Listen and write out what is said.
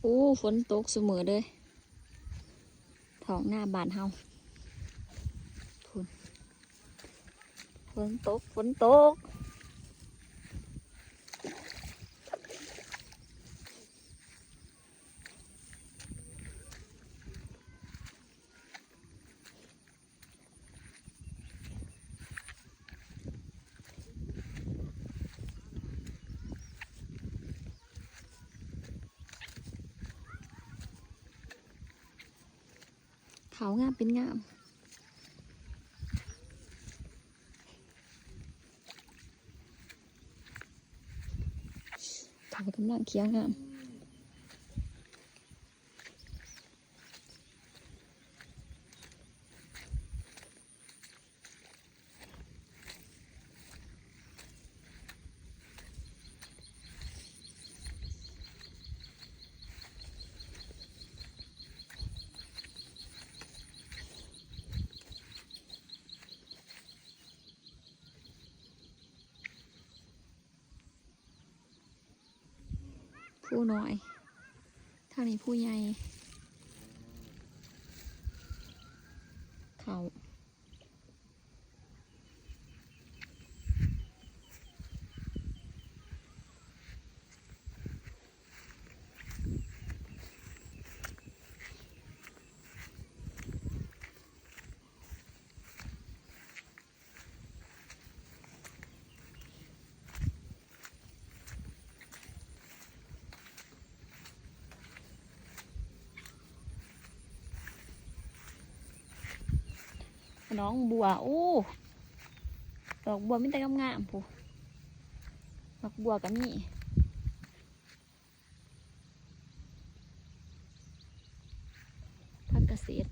โอ้ฝนตกเสมอเลยท้องหน้าบ้านเฮาฝนฝนตกเขางามเป็นงามเขากำลังเคี้ยวงามผู้น้อยทางนี้ผู้ใหญ่เขาน้องบัวโอ้ดอกบัวไม่แต่งามๆผู้ดอกบัวก็มีผักเกษตร